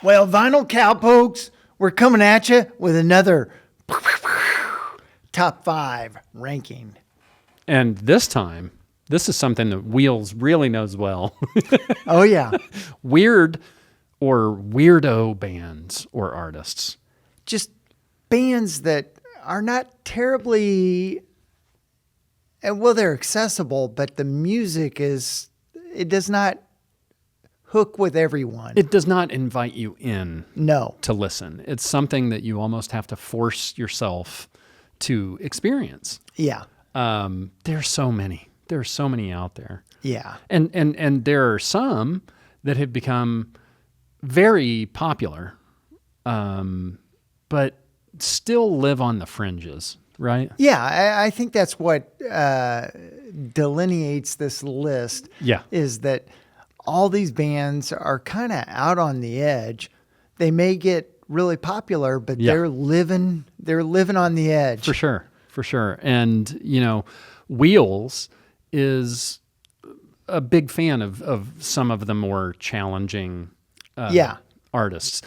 Well, Vinyl Cowpokes, we're coming at you with another top 5 ranking. And this time, this is something that Wheels really knows well. Oh, yeah. Weird or weirdo bands or artists. Just bands that are not terribly, well, they're accessible, but the music it does not hook with everyone. It does not invite you in No. to listen. It's something that you almost have to force yourself to experience. Yeah. There's so many. There's so many out there. Yeah. And there are some that have become very popular, but still live on the fringes, right? Yeah, I think that's what delineates this list. Yeah. Is that all these bands are kind of out on the edge. They may get really popular, but Yeah. they're living on the edge. For sure. For sure. And, Wheels is a big fan of some of the more challenging artists.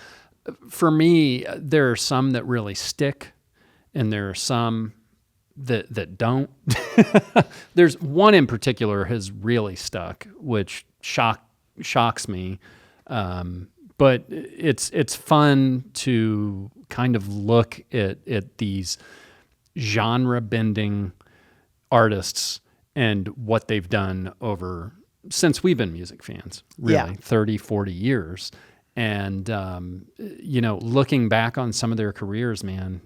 For me, there are some that really stick, and there are some that don't. There's one in particular has really stuck, which shocks me. But it's fun to kind of look at these genre bending artists and what they've done since we've been music fans, really, 30, 40 years. And, looking back on some of their careers, man,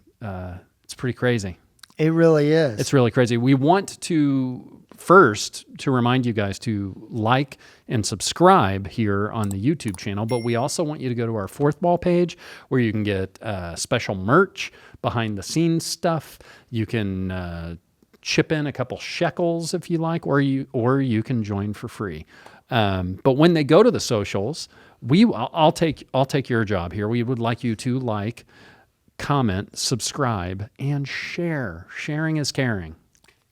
it's pretty crazy. It really is. It's really crazy. We want to first to remind you guys to like and subscribe here on the YouTube channel, but we also want you to go to our Fourth Wall page where you can get special merch, behind the scenes stuff. You can chip in a couple shekels if you like, or you can join for free. But when they go to the socials, I'll take your job here. We would like you to like, comment, subscribe, and share. Sharing is caring.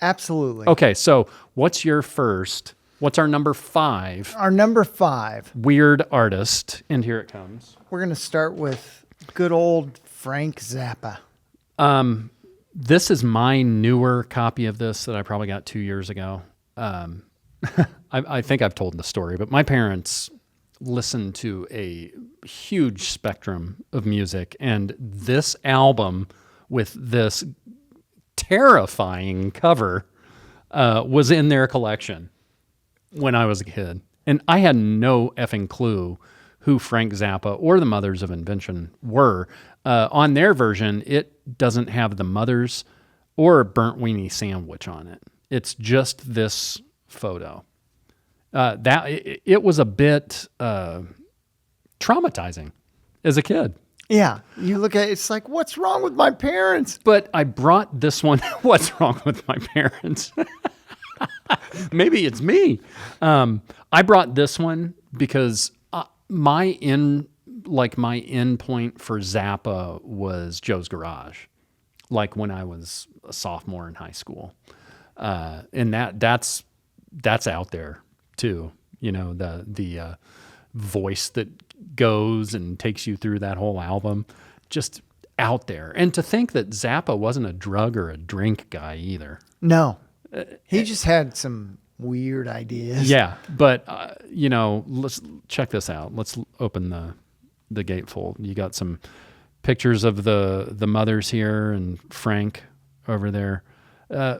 Absolutely. Okay, so what's our number 5? Our number 5. Weird artist, and here it comes. We're going to start with good old Frank Zappa. This is my newer copy of this that I probably got 2 years ago. I think I've told the story, but my parents listened to a huge spectrum of music, and this album with this terrifying cover was in their collection when I was a kid. And I had no effing clue who Frank Zappa or the Mothers of Invention were. On their version, it doesn't have the Mothers or a burnt weenie sandwich on it. It's just this photo. It was a bit traumatizing as a kid. Yeah. You look at it, it's like, what's wrong with my parents? But I brought this one. What's wrong with my parents? Maybe it's me. I brought this one because my end point for Zappa was Joe's Garage, like when I was a sophomore in high school, and that's out there too. The voice that goes and takes you through that whole album, just out there. And to think that Zappa wasn't a drug or a drink guy either. No, he just had some weird ideas. Yeah, but let's check this out. Let's open the gatefold. You got some pictures of the Mothers here and Frank over there.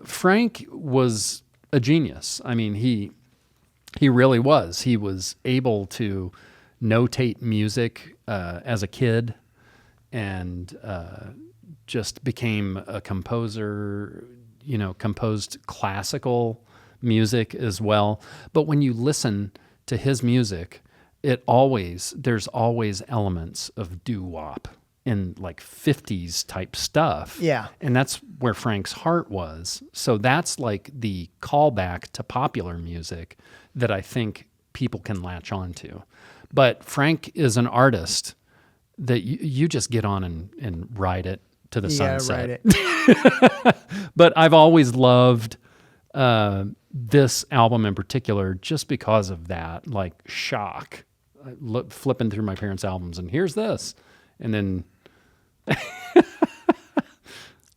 Frank was a genius. I mean, he really was. He was able to notate music as a kid, and just became a composer. Composed classical music as well. But when you listen to his music, there's always elements of doo-wop and like 50s type stuff. Yeah. And that's where Frank's heart was. So that's like the callback to popular music that I think people can latch on to. But Frank is an artist that you just get on and ride it to the sunset. Right. But I've always loved this album in particular just because of that, like, shock flipping through my parents' albums, and here's this, and then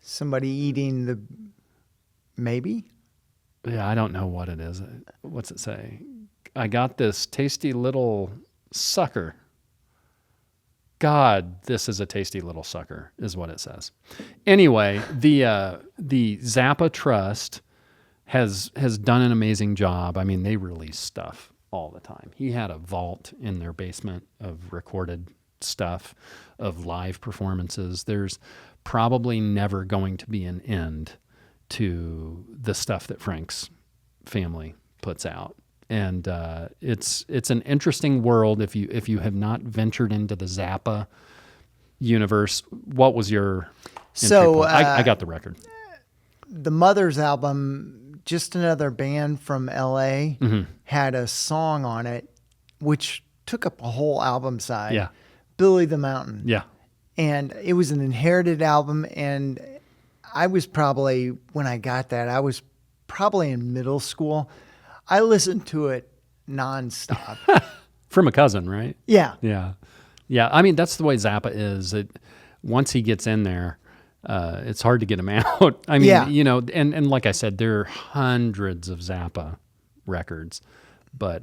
somebody eating the maybe. Yeah, I don't know what it is. What's it say? I got this tasty little sucker. God, this is a tasty little sucker, is what it says. Anyway, the Zappa Trust has done an amazing job. I mean, they release stuff all the time. He had a vault in their basement of recorded stuff, of live performances. There's probably never going to be an end to the stuff that Frank's family puts out. And it's an interesting world. If you have not ventured into the Zappa universe, what was your entry point? I got the record. The Mothers album, just another band from LA, had a song on it which took up a whole album side. Yeah. Billy the Mountain. Yeah. And it was an inherited album, and I was probably, when I got that, I was probably in middle school. I listened to it nonstop. From a cousin, right? Yeah. Yeah. Yeah. I mean, that's the way Zappa is. Once he gets in there, it's hard to get him out. I mean, and like I said, there are hundreds of Zappa records, but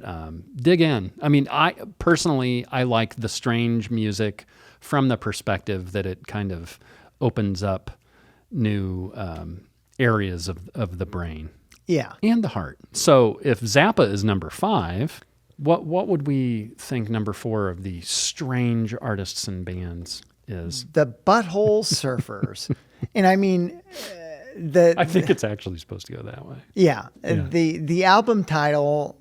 dig in. I mean, I personally like the strange music from the perspective that it kind of opens up new areas of the brain. Yeah. And the heart. So if Zappa is number 5, what would we think number 4 of the strange artists and bands is? The Butthole Surfers. And I mean, I think it's actually supposed to go that way. Yeah. The album title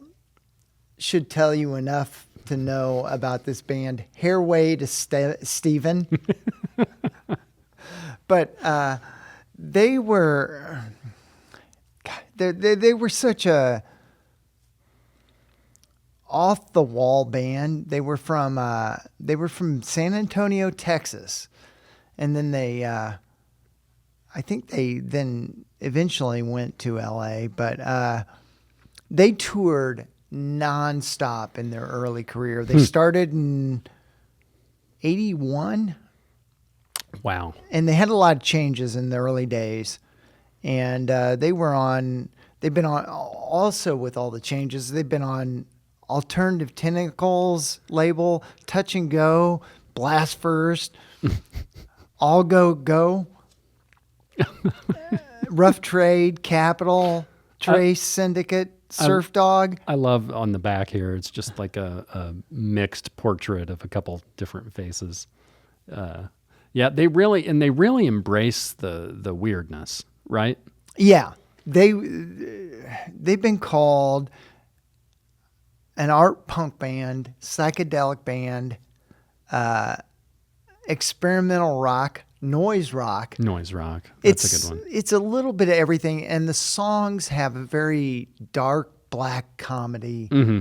should tell you enough to know about this band, Hairway to Steven. But they were such a off the wall band. They were from San Antonio, Texas, and then I think they then eventually went to LA, but they toured nonstop in their early career. They started in 81. Wow. And they had a lot of changes in the early days. And they've been on, also with all the changes, they've been on Alternative Tentacles label, Touch and Go, Blast First, All Go Go, Rough Trade, Capital, Trace Syndicate, Surf Dog. I love on the back here, it's just like a mixed portrait of a couple different faces. Yeah, they really embrace the weirdness, right? Yeah, they've been called an art punk band, psychedelic band, experimental rock, noise rock. Noise rock. That's a good one. It's a little bit of everything, and the songs have a very dark black comedy. Mm-hmm.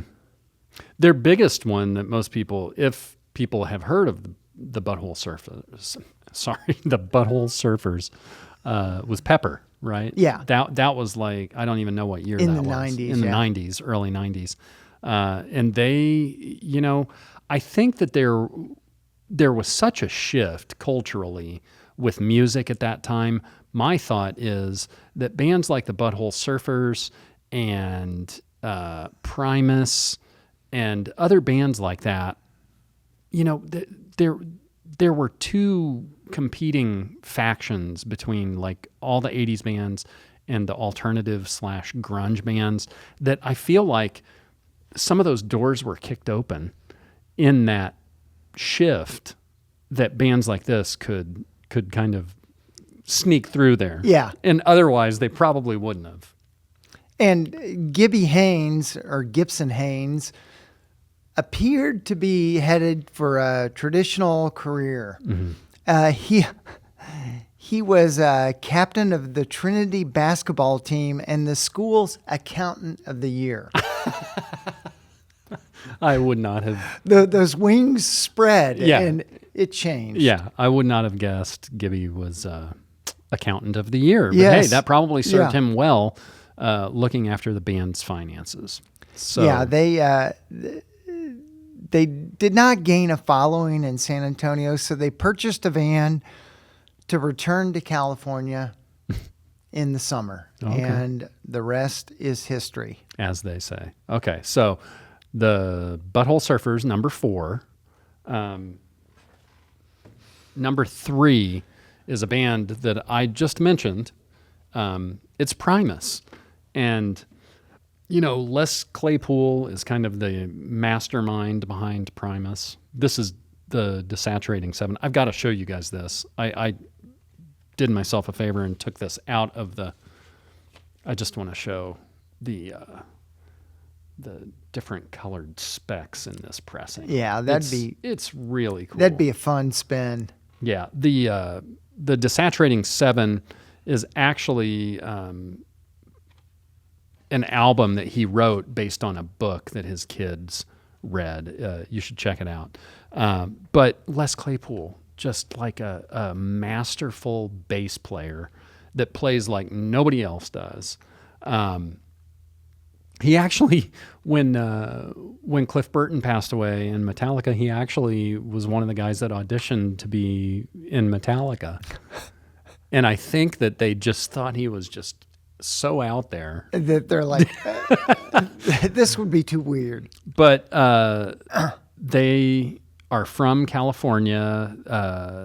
Their biggest one that most people, if people have heard of the Butthole Surfers, the Butthole Surfers, was Pepper, right? Yeah. That was like, I don't even know what year that was. 90s, In the 90s, early 90s. And they, I think that there was such a shift culturally with music at that time. My thought is that bands like the Butthole Surfers and Primus and other bands like that, there were two competing factions between like all the 80s bands and the alternative / grunge bands that I feel like some of those doors were kicked open in that shift that bands like this could kind of sneak through there. Yeah. And otherwise they probably wouldn't have. And Gibby Haynes, or Gibson Haynes, appeared to be headed for a traditional career. Mm-hmm. He was captain of the Trinity basketball team and the school's accountant of the year. I would not have. Those wings spread, yeah. And it changed. Yeah, I would not have guessed Gibby was accountant of the year. But yes. Hey, that probably served him well, looking after the band's finances. So yeah, they did not gain a following in San Antonio, so they purchased a van to return to California in the summer. Okay. And the rest is history. As they say. Okay, so the Butthole Surfers, number 4. Number 3 is a band that I just mentioned. It's Primus. And, Les Claypool is kind of the mastermind behind Primus. This is the Desaturating 7. I've got to show you guys this. I did myself a favor and took this out of the... I just want to show the different colored specs in this pressing. Yeah, it's really cool. That'd be a fun spin. Yeah, the Desaturating 7 is actually an album that he wrote based on a book that his kids read. You should check it out. But Les Claypool, just like a masterful bass player that plays like nobody else does. He actually, when Cliff Burton passed away in Metallica, he actually was one of the guys that auditioned to be in Metallica. And I think that they just thought he was just so out there. That they're like, this would be too weird. But they are from California.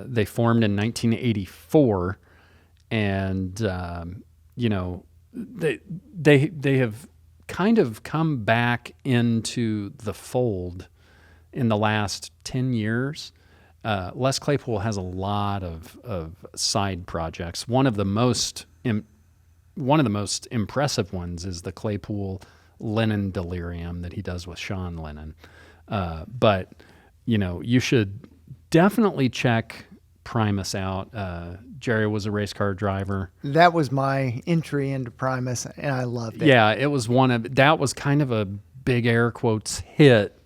They formed in 1984. And, they have kind of come back into the fold in the last 10 years. Les Claypool has a lot of side projects. One of the most impressive ones is the Claypool Lennon Delirium that he does with Sean Lennon. But you should definitely check Primus out. Jerry was a race car driver. That was my entry into Primus, and I loved it. Yeah, it was that was kind of a big air quotes hit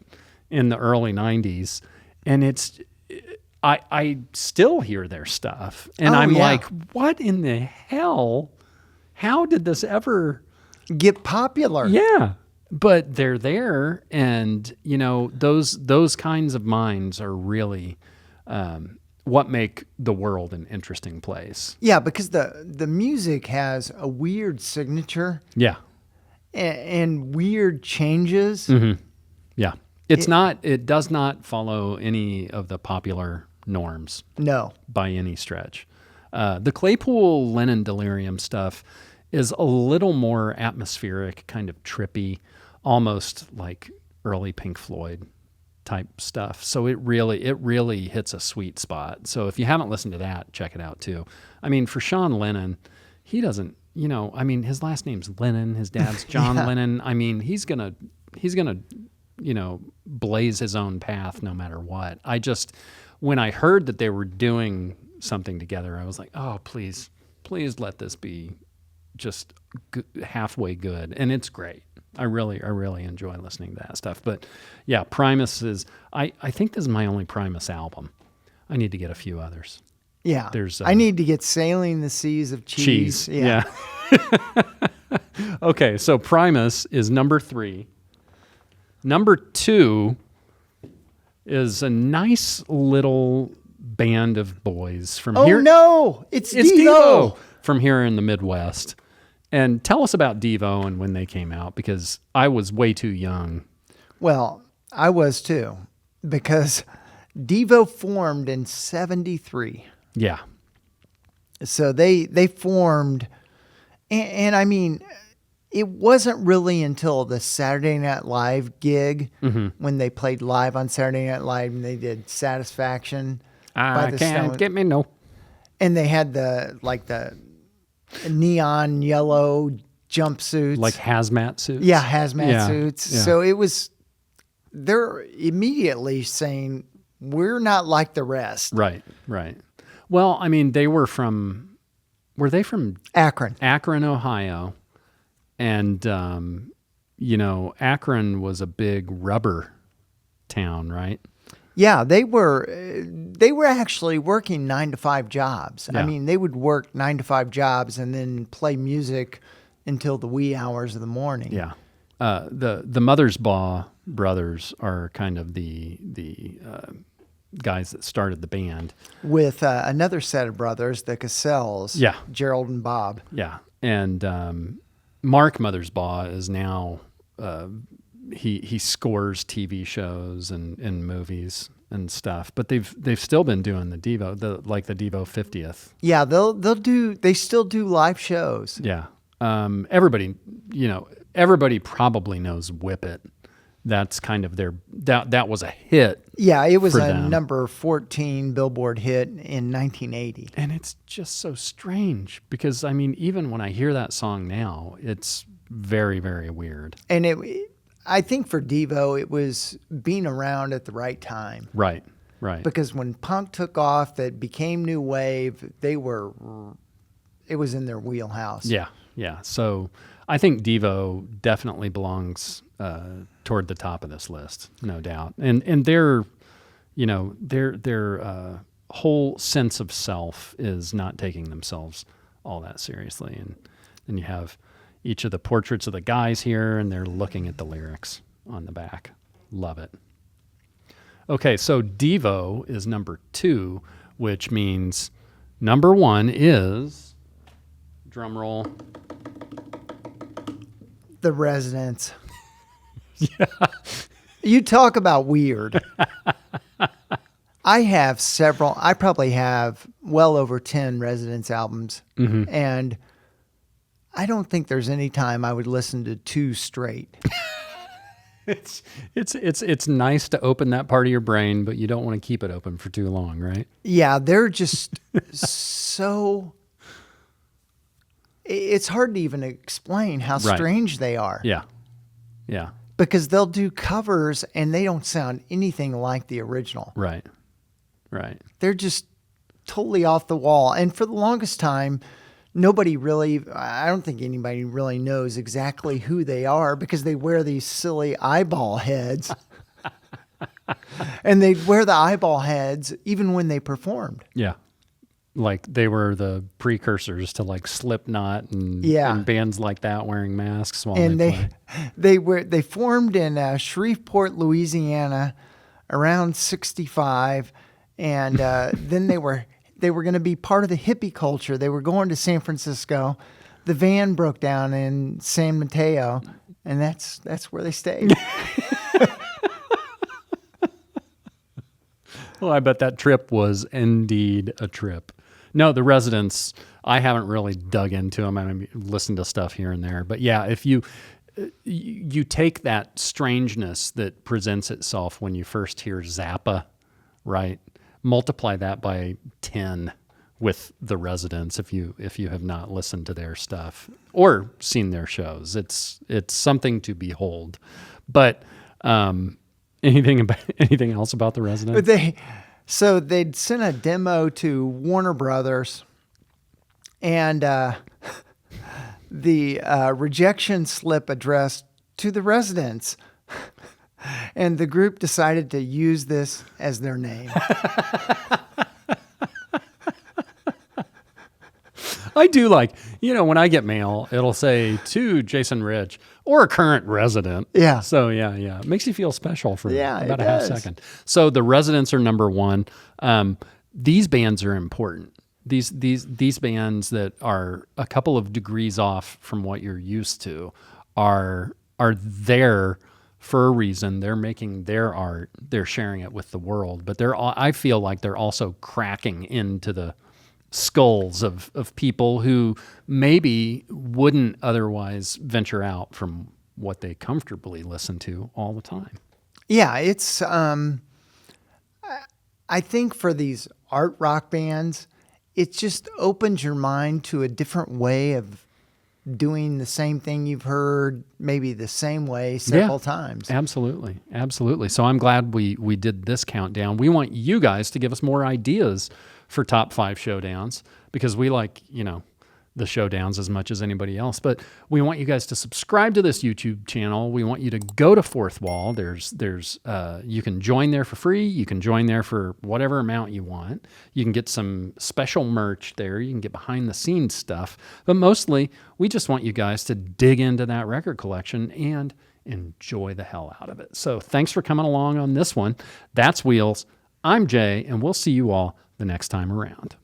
in the early 90s. And I still hear their stuff. And I'm like, what in the hell? How did this ever get popular? Yeah. But they're there, and those kinds of minds are really what make the world an interesting place. Yeah, because the music has a weird signature. Yeah. And weird changes. Mm-hmm. Yeah. It does not follow any of the popular norms. No. By any stretch. The Claypool Lennon Delirium stuff is a little more atmospheric, kind of trippy, almost like early Pink Floyd type stuff. So it really hits a sweet spot. So if you haven't listened to that, check it out too. I mean, for Sean Lennon, he doesn't, his last name's Lennon, his dad's John Lennon. I mean, he's gonna, blaze his own path no matter what. When I heard that they were doing something together, I was like, oh, please let this be just halfway good. And it's great. I really enjoy listening to that stuff. But yeah, Primus is, I think this is my only Primus album. I need to get a few others. Yeah. I need to get Sailing the Seas of Cheese. Yeah. Okay, so Primus is number 3. Number 2 is a nice little band of boys from here. Oh no, it's Devo. From here in the Midwest. And tell us about Devo and when they came out, because I was way too young. Well, I was too, because Devo formed in 1973. Yeah. So they formed, and I mean, it wasn't really until the Saturday Night Live gig when they played live on Saturday Night Live and they did Satisfaction. I can't get me no. And they had the neon yellow jumpsuits. Like hazmat suits? Yeah, hazmat suits. Yeah. So they're immediately saying, we're not like the rest. Right. Well, I mean, were they from Akron, Ohio. And, Akron was a big rubber town, right? Yeah, they were actually working 9-to-5 jobs. Yeah. I mean, they would work 9-to-5 jobs and then play music until the wee hours of the morning. Yeah. The Mothersbaugh brothers are kind of the guys that started the band. With another set of brothers, the Cassells, Yeah. Gerald and Bob. Yeah, and Mark Mothersbaugh is now he scores TV shows and movies and stuff, but they've still been doing the Devo, the Devo 50th. Yeah, they still do live shows. Yeah, everybody probably knows Whip It. That's kind of that was a hit. Yeah, it was for a them. number 14 Billboard hit in 1980. And it's just so strange because, I mean, even when I hear that song now, it's very, very weird. And I think for Devo, it was being around at the right time. Right. Because when punk took off, that became new wave, it was in their wheelhouse. Yeah. So I think Devo definitely belongs toward the top of this list, no doubt. And their whole sense of self is not taking themselves all that seriously. And then you have each of the portraits of the guys here, and they're looking at the lyrics on the back. Love it. Okay, so Devo is number 2, which means number 1 is, drum roll, The Residents. Yeah. You talk about weird. I probably have well over 10 Residents albums. Mm-hmm. And I don't think there's any time I would listen to 2 straight. It's nice to open that part of your brain, but you don't want to keep it open for too long, right? Yeah, they're just so... It's hard to even explain how strange they are. Yeah. Because they'll do covers and they don't sound anything like the original. Right. They're just totally off the wall. And for the longest time, I don't think anybody really knows exactly who they are because they wear these silly eyeball heads. And they'd wear the eyeball heads even when they performed. Yeah. Like they were the precursors to like Slipknot and bands like that wearing masks while they play. They formed in Shreveport, Louisiana around 65. And then they were going to be part of the hippie culture. They were going to San Francisco. The van broke down in San Mateo, and that's where they stayed. Well, I bet that trip was indeed a trip. No, the Residents, I haven't really dug into them. I mean, listened to stuff here and there. But yeah, if you take that strangeness that presents itself when you first hear Zappa, right? Multiply that by 10 with the Residents if you have not listened to their stuff or seen their shows. It's something to behold. But anything else about the Residents? So they'd sent a demo to Warner Brothers, and the rejection slip addressed to the Residents. And the group decided to use this as their name. I do when I get mail, it'll say to Jason Rich or a current resident. Yeah. So yeah. It makes you feel special for about a half second. So the Residents are number 1. These bands are important. These bands that are a couple of degrees off from what you're used to are there for a reason. They're making their art. They're sharing it with the world. But I feel like they're also cracking into the skulls of people who maybe wouldn't otherwise venture out from what they comfortably listen to all the time. Yeah, it's I think for these art rock bands, it just opens your mind to a different way of doing the same thing you've heard maybe the same way several times. Absolutely. So I'm glad we did this countdown. We want you guys to give us more ideas for top 5 showdowns because we like, the showdowns as much as anybody else. But we want you guys to subscribe to this YouTube channel. We want you to go to Fourth Wall. There's you can join there for free. You can join there for whatever amount you want. You can get some special merch there. You can get behind the scenes stuff. But mostly, we just want you guys to dig into that record collection and enjoy the hell out of it. So thanks for coming along on this one. That's Wheels. I'm Jay, and we'll see you all the next time around.